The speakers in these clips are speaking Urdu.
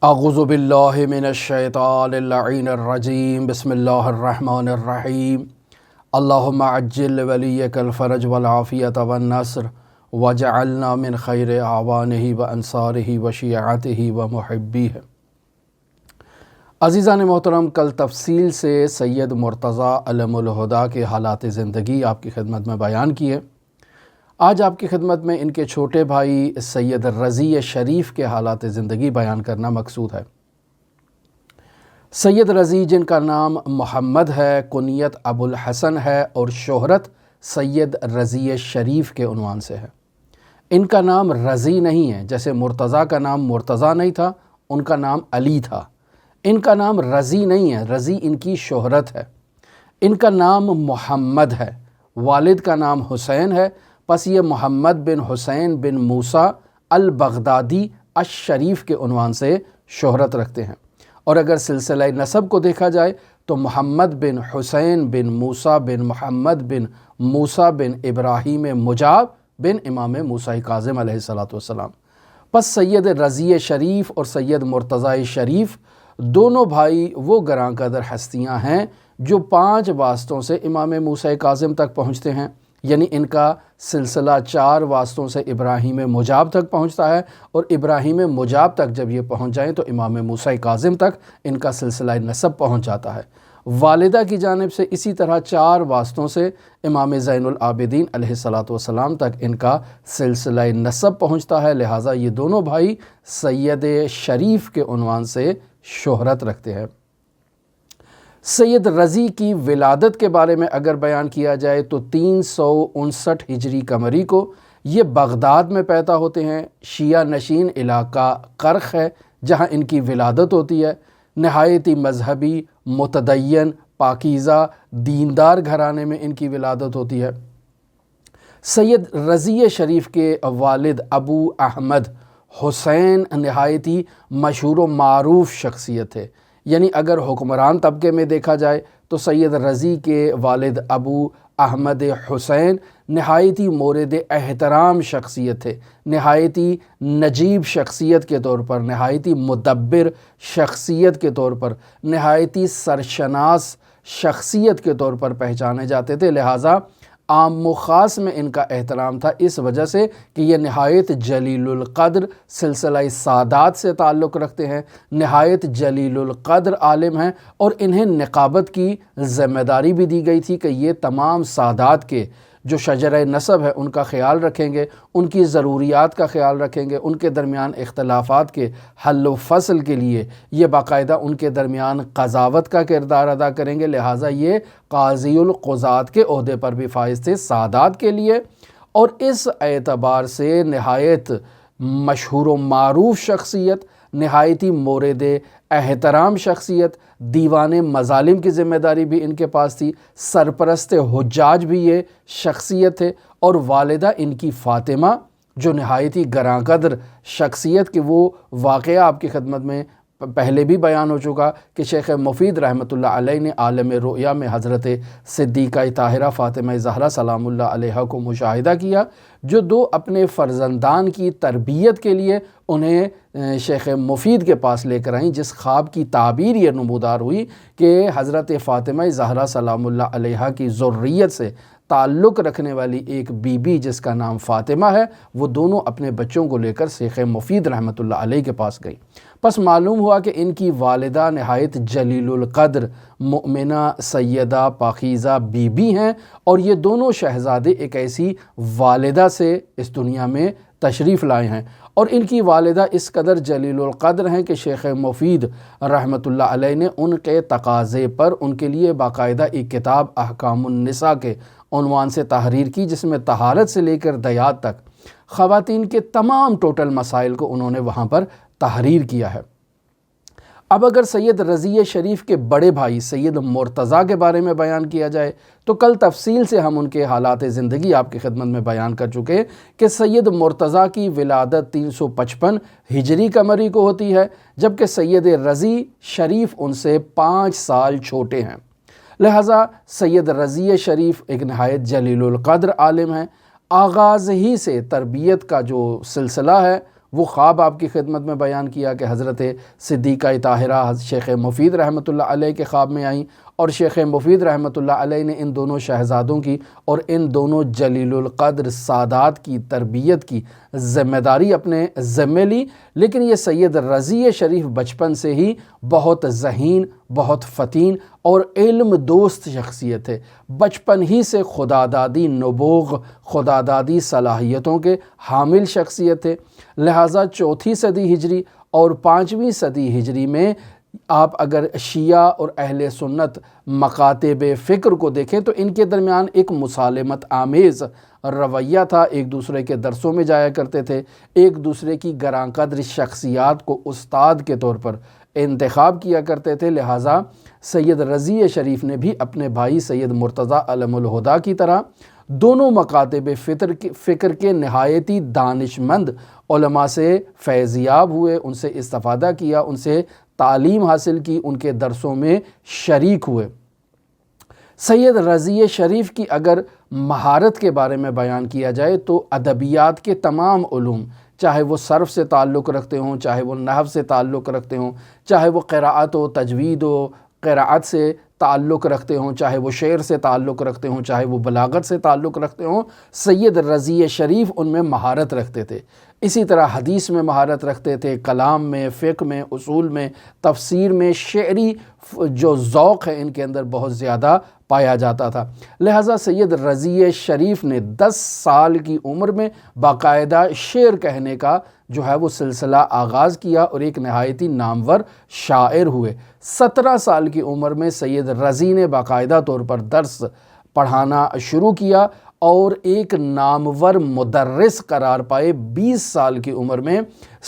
اعوذ باللہ من الشیطان اللعین الرجیم بسم اللہ الرحمن الرحیم اللہم عجل ولیک الفرج والعافیت والنصر وجعلنا من خیر اعوانہ وانصارہ وشیعتہ ومحبیہ۔ عزیزان محترم، کل تفصیل سے سید مرتضیٰ علم الہدیٰ کے حالات زندگی آپ کی خدمت میں بیان کیے۔ آج آپ کی خدمت میں ان کے چھوٹے بھائی سید رضی شریف کے حالات زندگی بیان کرنا مقصود ہے۔ سید رضی، جن کا نام محمد ہے، کنیت ابو الحسن ہے اور شہرت سید رضی شریف کے عنوان سے ہے۔ ان کا نام رضی نہیں ہے، جیسے مرتضیٰ کا نام مرتضیٰ نہیں تھا، ان کا نام علی تھا۔ ان کا نام رضی نہیں ہے، رضی ان کی شہرت ہے۔ ان کا نام محمد ہے، والد کا نام حسین ہے، پس یہ محمد بن حسین بن موسیٰ البغدادی الشریف کے عنوان سے شہرت رکھتے ہیں۔ اور اگر سلسلہ نسب کو دیکھا جائے تو محمد بن حسین بن موسیٰ بن محمد بن موسیٰ بن ابراہیم مجاب بن امام موسیٰ کاظم علیہ السلام۔ پس سید رضی شریف اور سید مرتضیٰ شریف دونوں بھائی وہ گراں قدر ہستیاں ہیں جو 5 واسطوں سے امام موسیٰ کاظم تک پہنچتے ہیں، یعنی ان کا سلسلہ 4 واسطوں سے ابراہیم مجاب تک پہنچتا ہے، اور ابراہیم مجاب تک جب یہ پہنچ جائیں تو امام موسیٰ کاظم تک ان کا سلسلہ نسب پہنچ جاتا ہے۔ والدہ کی جانب سے اسی طرح 4 واسطوں سے امام زین العابدین علیہ السلام تک ان کا سلسلہ نسب پہنچتا ہے، لہٰذا یہ دونوں بھائی سید شریف کے عنوان سے شہرت رکھتے ہیں۔ سید رضی کی ولادت کے بارے میں اگر بیان کیا جائے تو 359 ہجری قمری کو یہ بغداد میں پیدا ہوتے ہیں۔ شیعہ نشین علاقہ کرخ ہے جہاں ان کی ولادت ہوتی ہے۔ نہایت ہی مذہبی، متدین، پاکیزہ، دیندار گھرانے میں ان کی ولادت ہوتی ہے۔ سید رضی شریف کے والد ابو احمد حسین نہایت ہی مشہور و معروف شخصیت ہے، یعنی اگر حکمران طبقے میں دیکھا جائے تو سید رضی کے والد ابو احمد حسین نہایت ہی مورد احترام شخصیت ہے، نہایت ہی نجیب شخصیت کے طور پر، نہایت ہی مدبر شخصیت کے طور پر، نہایت ہی سرشناس شخصیت کے طور پر پہچانے جاتے تھے، لہٰذا عام و خاص میں ان کا احترام تھا، اس وجہ سے کہ یہ نہایت جلیل القدر سلسلہ سادات سے تعلق رکھتے ہیں، نہایت جلیل القدر عالم ہیں، اور انہیں نقابت کی ذمہ داری بھی دی گئی تھی کہ یہ تمام سادات کے جو شجرہ نسب ہے ان کا خیال رکھیں گے، ان کی ضروریات کا خیال رکھیں گے، ان کے درمیان اختلافات کے حل و فصل کے لیے یہ باقاعدہ ان کے درمیان قضاوت کا کردار ادا کریں گے، لہٰذا یہ قاضی القضات کے عہدے پر بھی فائز تھے سادات کے لیے، اور اس اعتبار سے نہایت مشہور و معروف شخصیت، نہایت ہی مورد احترام شخصیت، دیوان مظالم کی ذمہ داری بھی ان کے پاس تھی، سرپرست حجاج بھی یہ شخصیت ہے، اور والدہ ان کی فاطمہ جو نہایت ہی گراں قدر شخصیت کی، وہ واقعہ آپ کی خدمت میں پہلے بھی بیان ہو چکا کہ شیخ مفید رحمۃ اللہ علیہ نے عالم رؤیا میں حضرت صدیقہ طاہرہ فاطمہ زہرا سلام اللہ علیہا کو مشاہدہ کیا، جو 2 اپنے فرزندان کی تربیت کے لیے انہیں شیخ مفید کے پاس لے کر آئیں، جس خواب کی تعبیر یہ نمودار ہوئی کہ حضرت فاطمہ زہرا سلام اللہ علیہا کی ذریت سے تعلق رکھنے والی ایک بی بی جس کا نام فاطمہ ہے، وہ دونوں اپنے بچوں کو لے کر شیخ مفید رحمۃ اللہ علیہ کے پاس گئی۔ پس معلوم ہوا کہ ان کی والدہ نہایت جلیل القدر مؤمنہ سیدہ پاکیزہ بی بی ہیں، اور یہ دونوں شہزادے ایک ایسی والدہ سے اس دنیا میں تشریف لائے ہیں، اور ان کی والدہ اس قدر جلیل القدر ہیں کہ شیخ مفید رحمۃ اللہ علیہ نے ان کے تقاضے پر ان کے لیے باقاعدہ ایک کتاب احکام النساء کے عنوان سے تحریر کی، جس میں طہارت سے لے کر دیات تک خواتین کے تمام ٹوٹل مسائل کو انہوں نے وہاں پر تحریر کیا ہے۔ اب اگر سید رضی شریف کے بڑے بھائی سید مرتضیٰ کے بارے میں بیان کیا جائے تو کل تفصیل سے ہم ان کے حالات زندگی آپ کی خدمت میں بیان کر چکے کہ سید مرتضیٰ کی ولادت 355 ہجری قمری کو ہوتی ہے، جبکہ سید رضی شریف ان سے 5 سال چھوٹے ہیں، لہٰذا سید رضی شریف ایک نہایت جلیل القدر عالم ہیں۔ آغاز ہی سے تربیت کا جو سلسلہ ہے وہ خواب آپ کی خدمت میں بیان کیا کہ حضرت صدیقہ طاہرہ شیخ مفید رحمۃ اللہ علیہ کے خواب میں آئیں، اور شیخ مفید رحمۃ اللہ علیہ نے ان دونوں شہزادوں کی اور ان دونوں جلیل القدر سادات کی تربیت کی ذمہ داری اپنے ذمے لی۔ لیکن یہ سید رضی شریف بچپن سے ہی بہت ذہین، بہت فتین اور علم دوست شخصیت ہے۔ بچپن ہی سے خدادادی نبوغ، خدادادی صلاحیتوں کے حامل شخصیت ہے۔ لہٰذا 4 صدی ہجری اور 5ویں صدی ہجری میں آپ اگر شیعہ اور اہل سنت مکاتب فکر کو دیکھیں تو ان کے درمیان ایک مسالمت آمیز رویہ تھا، ایک دوسرے کے درسوں میں جایا کرتے تھے، ایک دوسرے کی گراں قدر شخصیات کو استاد کے طور پر انتخاب کیا کرتے تھے۔ لہٰذا سید رضی شریف نے بھی اپنے بھائی سید مرتضیٰ علم الہدیٰ کی طرح دونوں مکاتب فکر کے نہایتی دانشمند علماء سے فیضیاب ہوئے، ان سے استفادہ کیا، ان سے تعلیم حاصل کی، ان کے درسوں میں شریک ہوئے۔ سید رضی شریف کی اگر مہارت کے بارے میں بیان کیا جائے تو ادبیات کے تمام علوم، چاہے وہ صرف سے تعلق رکھتے ہوں، چاہے وہ نحو سے تعلق رکھتے ہوں، چاہے وہ قراءت و تجوید و قراءت سے تعلق رکھتے ہوں، چاہے وہ شعر سے تعلق رکھتے ہوں، چاہے وہ بلاغت سے تعلق رکھتے ہوں، سید رضی شریف ان میں مہارت رکھتے تھے۔ اسی طرح حدیث میں مہارت رکھتے تھے، کلام میں، فقہ میں، اصول میں، تفسیر میں، شعری جو ذوق ہے ان کے اندر بہت زیادہ پایا جاتا تھا۔ لہٰذا سید رضی شریف نے 10 سال کی عمر میں باقاعدہ شعر کہنے کا جو ہے وہ سلسلہ آغاز کیا اور ایک نہایتی نامور شاعر ہوئے۔ 17 سال کی عمر میں سید رضی نے باقاعدہ طور پر درس پڑھانا شروع کیا اور ایک نامور مدرس قرار پائے۔ 20 سال کی عمر میں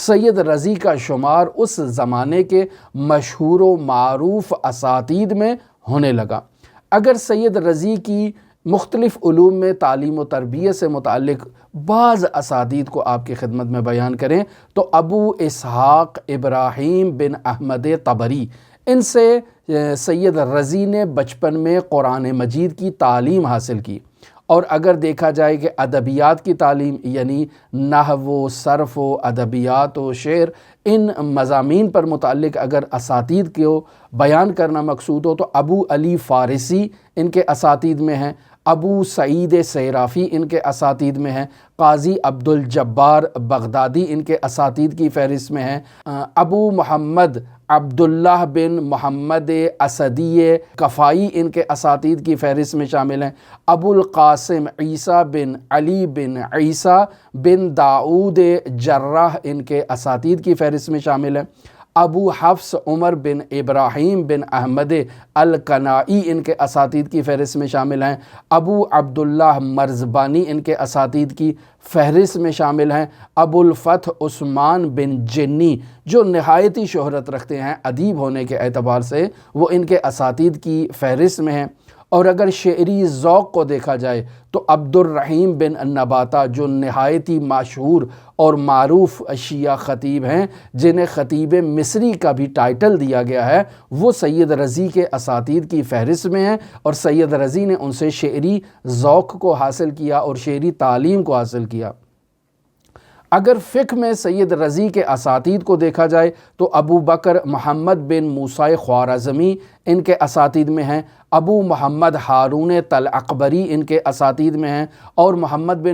سید رضی کا شمار اس زمانے کے مشہور و معروف اساتید میں ہونے لگا۔ اگر سید رضی کی مختلف علوم میں تعلیم و تربیت سے متعلق بعض اساتید کو آپ کی خدمت میں بیان کریں تو ابو اسحاق ابراہیم بن احمد طبری، ان سے سید رضی نے بچپن میں قرآن مجید کی تعلیم حاصل کی۔ اور اگر دیکھا جائے کہ ادبیات کی تعلیم یعنی نحو و صرف و ادبیات و شعر، ان مضامین پر متعلق اگر اساتید کو بیان کرنا مقصود ہو تو ابو علی فارسی ان کے اساتید میں ہیں، ابو سعید سیرافی ان کے اساتید میں ہیں، قاضی عبدالجبار بغدادی ان کے اساتید کی فہرست میں ہیں، ابو محمد عبداللہ بن محمد اسدی کفائی ان کے اساتید کی فہرست میں شامل ہیں، ابو القاسم عیسیٰ بن علی بن عیسیٰ بن داؤد جراح ان کے اساتید کی فہرست میں شامل ہیں، ابو حفص عمر بن ابراہیم بن احمد القنائی ان کے اساتید کی فہرست میں شامل ہیں، ابو عبداللہ مرزبانی ان کے اساتید کی فہرست میں شامل ہیں، ابو الفتح عثمان بن جنی جو نہایتی شہرت رکھتے ہیں ادیب ہونے کے اعتبار سے، وہ ان کے اساتید کی فہرست میں ہیں۔ اور اگر شعری ذوق کو دیکھا جائے تو عبد الرحیم بن نباتہ جو نہایتی مشہور اور معروف شیعہ خطیب ہیں، جنہیں خطیب مصری کا بھی ٹائٹل دیا گیا ہے، وہ سید رضی کے اساتید کی فہرست میں ہیں اور سید رضی نے ان سے شعری ذوق کو حاصل کیا اور شعری تعلیم کو حاصل کیا۔ اگر فقہ میں سید رضی کے اساتید کو دیکھا جائے تو ابو بکر محمد بن موسیٰ خوارزمی ان کے اساتید میں ہیں، ابو محمد ہارون طلعقبری ان کے اساتید میں ہیں، اور محمد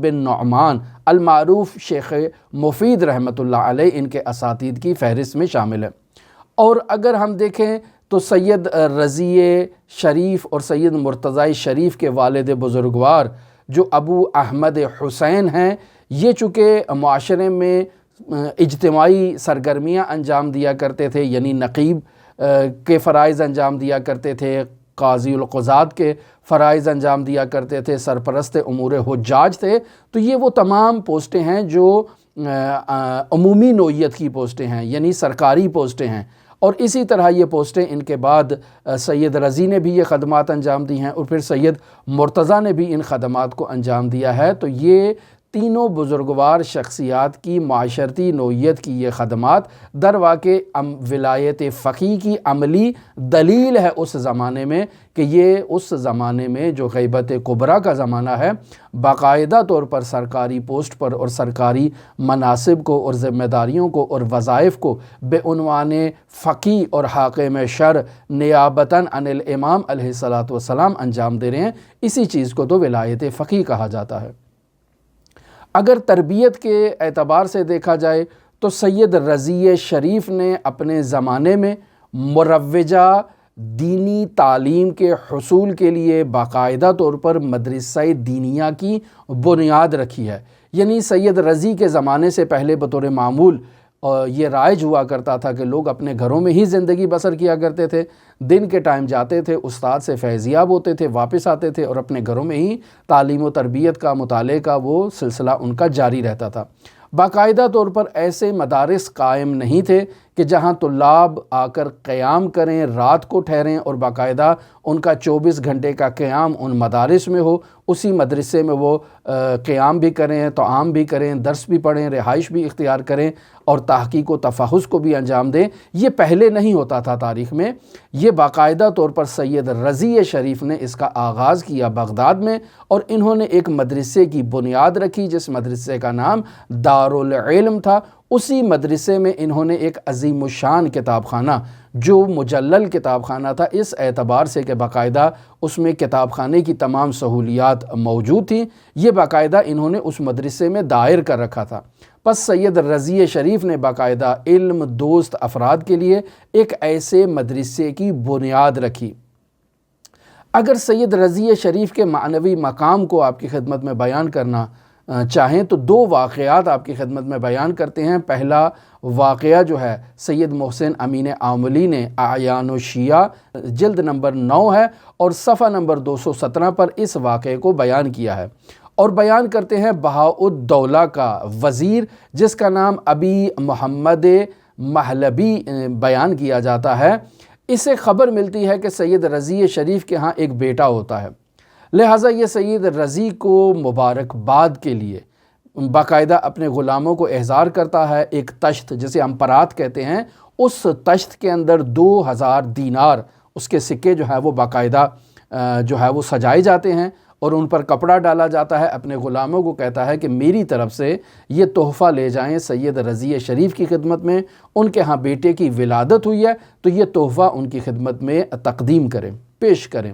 بن نعمان المعروف شیخ مفید رحمۃ اللہ علیہ ان کے اساتید کی فہرست میں شامل ہیں۔ اور اگر ہم دیکھیں تو سید رضی شریف اور سید مرتضیٰ شریف کے والد بزرگوار جو ابو احمد حسین ہیں، یہ چونکہ معاشرے میں اجتماعی سرگرمیاں انجام دیا کرتے تھے، یعنی نقیب کے فرائض انجام دیا کرتے تھے، قاضی القضات کے فرائض انجام دیا کرتے تھے، سرپرست امور حجاج تھے، تو یہ وہ تمام پوسٹیں ہیں جو عمومی نوعیت کی پوسٹیں ہیں، یعنی سرکاری پوسٹیں ہیں۔ اور اسی طرح یہ پوسٹیں ان کے بعد سید رضی نے بھی یہ خدمات انجام دی ہیں اور پھر سید مرتضیٰ نے بھی ان خدمات کو انجام دیا ہے۔ تو یہ تینوں بزرگوار شخصیات کی معاشرتی نوعیت کی یہ خدمات در واقع ولایت فقیہ کی عملی دلیل ہے اس زمانے میں کہ یہ اس زمانے میں جو غیبت کبریٰ کا زمانہ ہے، باقاعدہ طور پر سرکاری پوسٹ پر اور سرکاری مناصب کو اور ذمہ داریوں کو اور وظائف کو بے عنوان فقیہ اور حاکم شرع نیابتاً عن الامام علیہ الصلاۃ والسلام انجام دے رہے ہیں۔ اسی چیز کو تو ولایت فقیہ کہا جاتا ہے۔ اگر تربیت کے اعتبار سے دیکھا جائے تو سید رضی شریف نے اپنے زمانے میں مروجہ دینی تعلیم کے حصول کے لیے باقاعدہ طور پر مدرسہ دینیہ کی بنیاد رکھی ہے۔ یعنی سید رضی کے زمانے سے پہلے بطور معمول یہ رائج ہوا کرتا تھا کہ لوگ اپنے گھروں میں ہی زندگی بسر کیا کرتے تھے، دن کے ٹائم جاتے تھے، استاد سے فیضیاب ہوتے تھے، واپس آتے تھے اور اپنے گھروں میں ہی تعلیم و تربیت کا، مطالعے کا وہ سلسلہ ان کا جاری رہتا تھا۔ باقاعدہ طور پر ایسے مدارس قائم نہیں تھے کہ جہاں طلاب آ کر قیام کریں، رات کو ٹھہریں اور باقاعدہ ان کا 24 گھنٹے کا قیام ان مدارس میں ہو، اسی مدرسے میں وہ قیام بھی کریں، طعام بھی کریں، درس بھی پڑھیں، رہائش بھی اختیار کریں اور تحقیق و تفحص کو بھی انجام دیں۔ یہ پہلے نہیں ہوتا تھا تاریخ میں، یہ باقاعدہ طور پر سید رضی شریف نے اس کا آغاز کیا بغداد میں، اور انہوں نے ایک مدرسے کی بنیاد رکھی جس مدرسے کا نام دارالعلم تھا۔ اسی مدرسے میں انہوں نے ایک عظیم الشان کتاب خانہ، جو مجلل کتاب خانہ تھا اس اعتبار سے کہ باقاعدہ اس میں کتاب خانے کی تمام سہولیات موجود تھیں، یہ باقاعدہ انہوں نے اس مدرسے میں دائر کر رکھا تھا۔ پس سید رضی شریف نے باقاعدہ علم دوست افراد کے لیے ایک ایسے مدرسے کی بنیاد رکھی۔ اگر سید رضی شریف کے معنوی مقام کو آپ کی خدمت میں بیان کرنا چاہیں تو دو واقعات آپ کی خدمت میں بیان کرتے ہیں۔ پہلا واقعہ جو ہے سید محسن امین آملی نے اعیان الشیعہ جلد نمبر 9 ہے اور صفحہ نمبر 217 پر اس واقعے کو بیان کیا ہے، اور بیان کرتے ہیں بہاءالدولہ کا وزیر جس کا نام ابی محمد محلبی بیان کیا جاتا ہے۔ اسے خبر ملتی ہے کہ سید رضی شریف کے ہاں ایک بیٹا ہوتا ہے، لہٰذا یہ سید رضی کو مبارکباد کے لیے باقاعدہ اپنے غلاموں کو احضار کرتا ہے۔ ایک تشت جسے ہم پرات کہتے ہیں، اس تشت کے اندر 2000 دینار اس کے سکے جو ہے وہ باقاعدہ جو ہے وہ سجائے جاتے ہیں اور ان پر کپڑا ڈالا جاتا ہے۔ اپنے غلاموں کو کہتا ہے کہ میری طرف سے یہ تحفہ لے جائیں سید رضی شریف کی خدمت میں، ان کے ہاں بیٹے کی ولادت ہوئی ہے تو یہ تحفہ ان کی خدمت میں تقدیم کریں، پیش کریں۔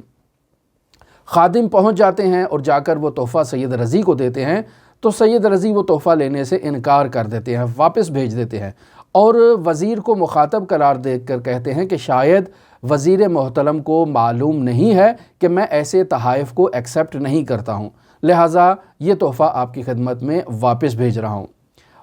خادم پہنچ جاتے ہیں اور جا کر وہ تحفہ سید رضی کو دیتے ہیں تو سید رضی وہ تحفہ لینے سے انکار کر دیتے ہیں، واپس بھیج دیتے ہیں، اور وزیر کو مخاطب قرار دے کر کہتے ہیں کہ شاید وزیر محترم کو معلوم نہیں ہے کہ میں ایسے تحائف کو ایکسیپٹ نہیں کرتا ہوں، لہٰذا یہ تحفہ آپ کی خدمت میں واپس بھیج رہا ہوں۔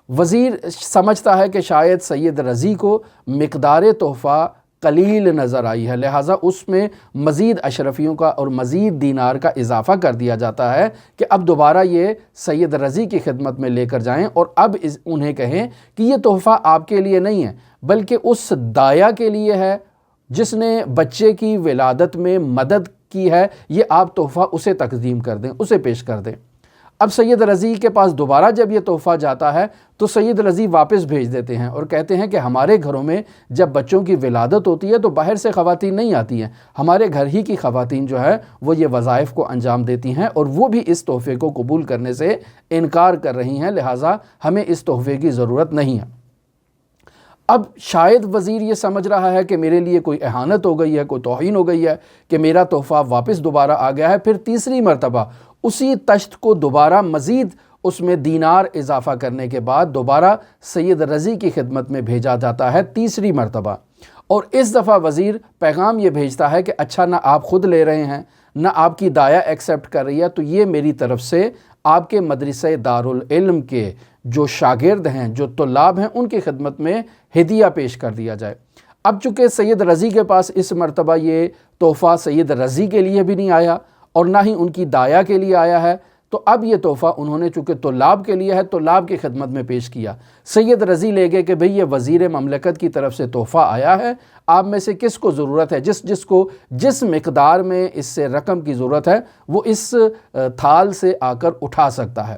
وزیر سمجھتا ہے کہ شاید سید رضی کو مقدار تحفہ قلیل نظر آئی ہے، لہٰذا اس میں مزید اشرفیوں کا اور مزید دینار کا اضافہ کر دیا جاتا ہے کہ اب دوبارہ یہ سید رضی کی خدمت میں لے کر جائیں اور اب انہیں کہیں کہ یہ تحفہ آپ کے لیے نہیں ہے بلکہ اس داعیہ کے لیے ہے جس نے بچے کی ولادت میں مدد کی ہے، یہ آپ تحفہ اسے تقدیم کر دیں، اسے پیش کر دیں۔ اب سید رضی کے پاس دوبارہ جب یہ تحفہ جاتا ہے تو سید رضی واپس بھیج دیتے ہیں اور کہتے ہیں کہ ہمارے گھروں میں جب بچوں کی ولادت ہوتی ہے تو باہر سے خواتین نہیں آتی ہیں، ہمارے گھر ہی کی خواتین جو ہے وہ یہ وظائف کو انجام دیتی ہیں اور وہ بھی اس تحفے کو قبول کرنے سے انکار کر رہی ہیں، لہٰذا ہمیں اس تحفے کی ضرورت نہیں ہے۔ اب شاید وزیر یہ سمجھ رہا ہے کہ میرے لیے کوئی اہانت ہو گئی ہے، کوئی توہین ہو گئی ہے کہ میرا تحفہ واپس دوبارہ آ گیا ہے۔ پھر تیسری مرتبہ اسی تشت کو دوبارہ مزید اس میں دینار اضافہ کرنے کے بعد دوبارہ سید رضی کی خدمت میں بھیجا جاتا ہے تیسری مرتبہ، اور اس دفعہ وزیر پیغام یہ بھیجتا ہے کہ اچھا نہ آپ خود لے رہے ہیں نہ آپ کی داعیہ ایکسیپٹ کر رہی ہے، تو یہ میری طرف سے آپ کے مدرسہ دارالعلم کے جو شاگرد ہیں، جو طلاب ہیں، ان کی خدمت میں ہدیہ پیش کر دیا جائے۔ اب چونکہ سید رضی کے پاس اس مرتبہ یہ تحفہ سید رضی کے لیے بھی نہیں آیا اور نہ ہی ان کی داعیہ کے لیے آیا ہے، تو اب یہ تحفہ انہوں نے چونکہ طلاب کے لیے ہے، طلاب کی خدمت میں پیش کیا۔ سید رضی لے گئے کہ بھئی یہ وزیر مملکت کی طرف سے تحفہ آیا ہے، آپ میں سے کس کو ضرورت ہے، جس کو جس مقدار میں اس سے رقم کی ضرورت ہے وہ اس تھال سے آ کر اٹھا سکتا ہے۔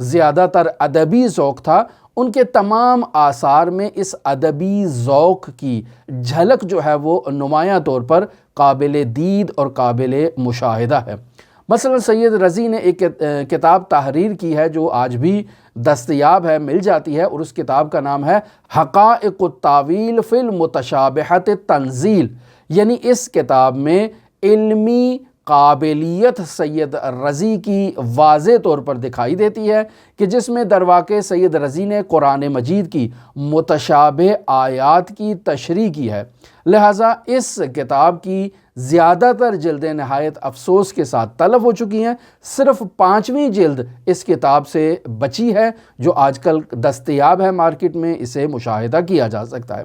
زیادہ تر ادبی ذوق تھا، ان کے تمام آثار میں اس ادبی ذوق کی جھلک جو ہے وہ نمایاں طور پر قابل دید اور قابل مشاہدہ ہے۔ مثلا سید رضی نے ایک کتاب تحریر کی ہے جو آج بھی دستیاب ہے، مل جاتی ہے، اور اس کتاب کا نام ہے حقائق التاویل فی المتشابہۃ التنزیل، یعنی اس کتاب میں علمی قابلیت سید رضی کی واضح طور پر دکھائی دیتی ہے کہ جس میں درواقع سید رضی نے قرآن مجید کی متشابہ آیات کی تشریح کی ہے۔ لہٰذا اس کتاب کی زیادہ تر جلدیں نہایت افسوس کے ساتھ تلف ہو چکی ہیں، صرف 5ویں جلد اس کتاب سے بچی ہے جو آج کل دستیاب ہے مارکیٹ میں، اسے مشاہدہ کیا جا سکتا ہے۔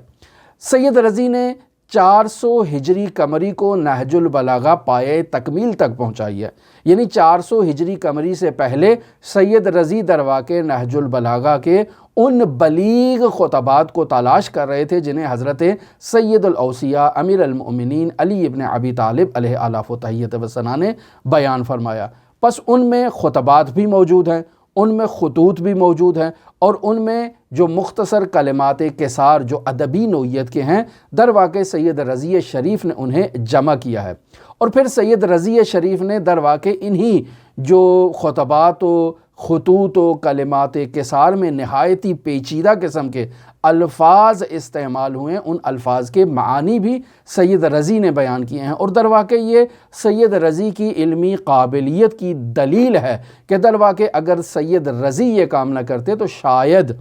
سید رضی نے 400 ہجری قمری کو نہج البلاغہ پایۂ تکمیل تک پہنچائی ہے، یعنی 400 ہجری قمری سے پہلے سید رضی درواقع نہج البلاغہ کے ان بلیغ خطبات کو تلاش کر رہے تھے جنہیں حضرت سید الاوصیاء امیر المؤمنین علی ابن ابی طالب علیہ آلاف و تحیۃ و ثنا نے بیان فرمایا۔ پس ان میں خطبات بھی موجود ہیں، ان میں خطوط بھی موجود ہیں، اور ان میں جو مختصر کلمات قصار جو ادبی نوعیت کے ہیں، در واقع سید رضی شریف نے انہیں جمع کیا ہے، اور پھر سید رضی شریف نے در واقع انہی جو خطبات و خطوط و کلمات قصار میں نہایتی پیچیدہ قسم کے الفاظ استعمال ہوئے ہیں، ان الفاظ کے معانی بھی سید رضی نے بیان کیے ہیں، اور در واقع یہ سید رضی کی علمی قابلیت کی دلیل ہے کہ در واقع اگر سید رضی یہ کام نہ کرتے تو شاید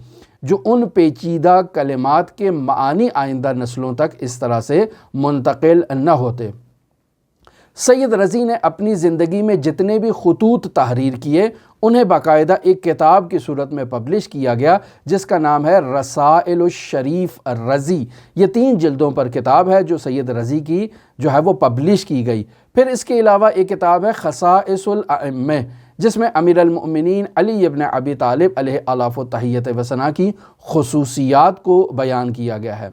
جو ان پیچیدہ کلمات کے معانی آئندہ نسلوں تک اس طرح سے منتقل نہ ہوتے۔ سید رضی نے اپنی زندگی میں جتنے بھی خطوط تحریر کیے انہیں باقاعدہ ایک کتاب کی صورت میں پبلش کیا گیا جس کا نام ہے رسائل الشریف الرضی۔ یہ 3 جلدوں پر کتاب ہے جو سید رضی کی جو ہے وہ پبلش کی گئی۔ پھر اس کے علاوہ ایک کتاب ہے خصائص الائمہ جس میں امیر المؤمنین علی ابن ابی طالب علیہ آلاف و تحیۃ و ثنا کی خصوصیات کو بیان کیا گیا ہے۔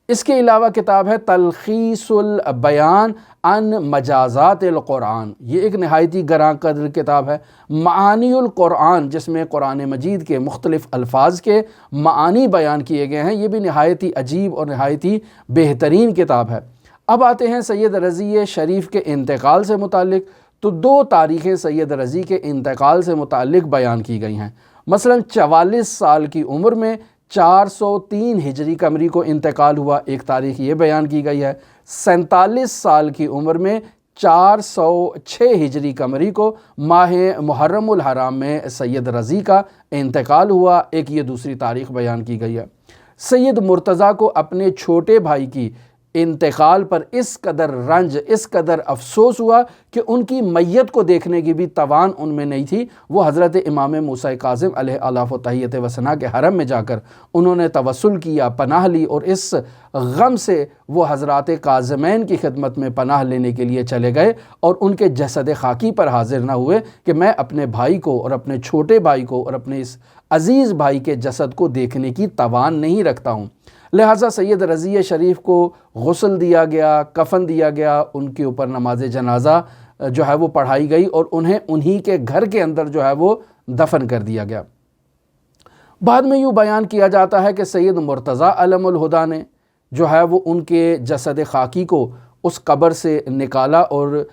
اس کے علاوہ کتاب ہے تلخیص البیان عن مجازات القرآن، یہ ایک نہایتی گراں قدر کتاب ہے۔ معانی القرآن جس میں قرآن مجید کے مختلف الفاظ کے معانی بیان کیے گئے ہیں، یہ بھی نہایتی عجیب اور نہایتی بہترین کتاب ہے۔ اب آتے ہیں سید رضی شریف کے انتقال سے متعلق، تو 2 تاریخیں سید رضی کے انتقال سے متعلق بیان کی گئی ہیں۔ مثلا 44 سال کی عمر میں 403 ہجری قمری کو انتقال ہوا، ایک تاریخ یہ بیان کی گئی ہے۔ 47 سال کی عمر میں 406 ہجری قمری کو ماہ محرم الحرام میں سید رضی کا انتقال ہوا، ایک یہ دوسری تاریخ بیان کی گئی ہے۔ سید مرتضیٰ کو اپنے چھوٹے بھائی کی انتقال پر اس قدر رنج، اس قدر افسوس ہوا کہ ان کی میت کو دیکھنے کی بھی توان ان میں نہیں تھی۔ وہ حضرت امام موسیٰ کاظم علیہ آلاف و تحیۃ و ثنا کے حرم میں جا کر انہوں نے توسل کیا، پناہ لی، اور اس غم سے وہ حضرات کاظمین کی خدمت میں پناہ لینے کے لیے چلے گئے اور ان کے جسد خاکی پر حاضر نہ ہوئے کہ میں اپنے بھائی کو اور اپنے چھوٹے بھائی کو اور اپنے اس عزیز بھائی کے جسد کو دیکھنے کی توان نہیں رکھتا ہوں۔ لہٰذا سید رضی شریف کو غسل دیا گیا، کفن دیا گیا، ان کے اوپر نماز جنازہ جو ہے وہ پڑھائی گئی اور انہیں انہی کے گھر کے اندر جو ہے وہ دفن کر دیا گیا۔ بعد میں یوں بیان کیا جاتا ہے کہ سید مرتضیٰ علم الہدیٰ نے جو ہے وہ ان کے جسد خاکی کو اس قبر سے نکالا اور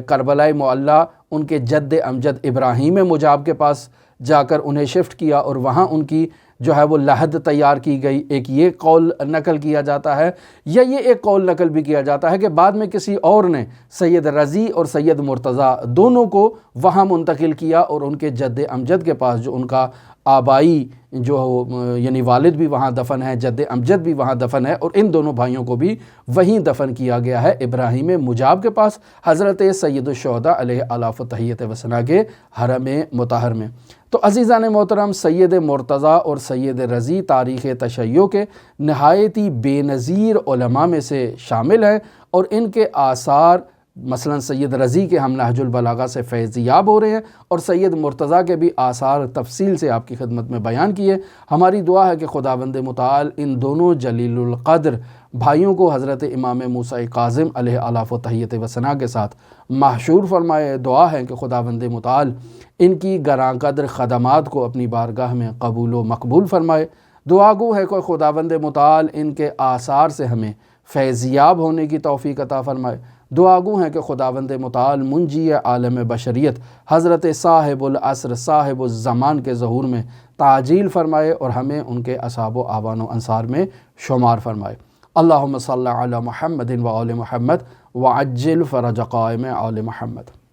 کربلائے معلیٰ ان کے جد امجد ابراہیم مجاب کے پاس جا کر انہیں شفٹ کیا اور وہاں ان کی جو ہے وہ لحد تیار کی گئی۔ ایک یہ قول نقل کیا جاتا ہے، یا یہ ایک قول نقل بھی کیا جاتا ہے کہ بعد میں کسی اور نے سید رضی اور سید مرتضیٰ دونوں کو وہاں منتقل کیا اور ان کے جد امجد کے پاس جو ان کا آبائی جو یعنی والد بھی وہاں دفن ہے، جد امجد بھی وہاں دفن ہے، اور ان دونوں بھائیوں کو بھی وہیں دفن کیا گیا ہے ابراہیم مجاب کے پاس، حضرت سید الشہداء علیہ آلاف و تحیۃ و ثنا کے حرم مطہر میں۔ تو عزیزان محترم، سید مرتضیٰ اور سید رضی تاریخ تشیع کے نہایتی بے نظیر علماء میں سے شامل ہیں، اور ان کے آثار مثلا سید رضی کے ہم نہج البلاغہ سے فیض یاب ہو رہے ہیں، اور سید مرتضیٰ کے بھی آثار تفصیل سے آپ کی خدمت میں بیان کیے۔ ہماری دعا ہے کہ خداوند متعال ان دونوں جلیل القدر بھائیوں کو حضرت امام موسیٰ کاظم علیہ الاف و تحیت و ثنا کے ساتھ محشور فرمائے۔ دعا ہے کہ خداوند متعال ان کی گراں قدر خدمات کو اپنی بارگاہ میں قبول و مقبول فرمائے۔ دعا گو ہے کہ خداوند متعال ان کے آثار سے ہمیں فیضیاب ہونے کی توفیق عطا فرمائے۔ دعا گو ہے کہ خداوند متعال منجی عالم بشریت حضرت صاحب العصر صاحب الزمان کے ظہور میں تعجیل فرمائے اور ہمیں ان کے اصحاب و اعوان و انصار میں شمار فرمائے۔ اللہم صلی علی محمد و آل محمد وعجل فرج قائم آل محمد۔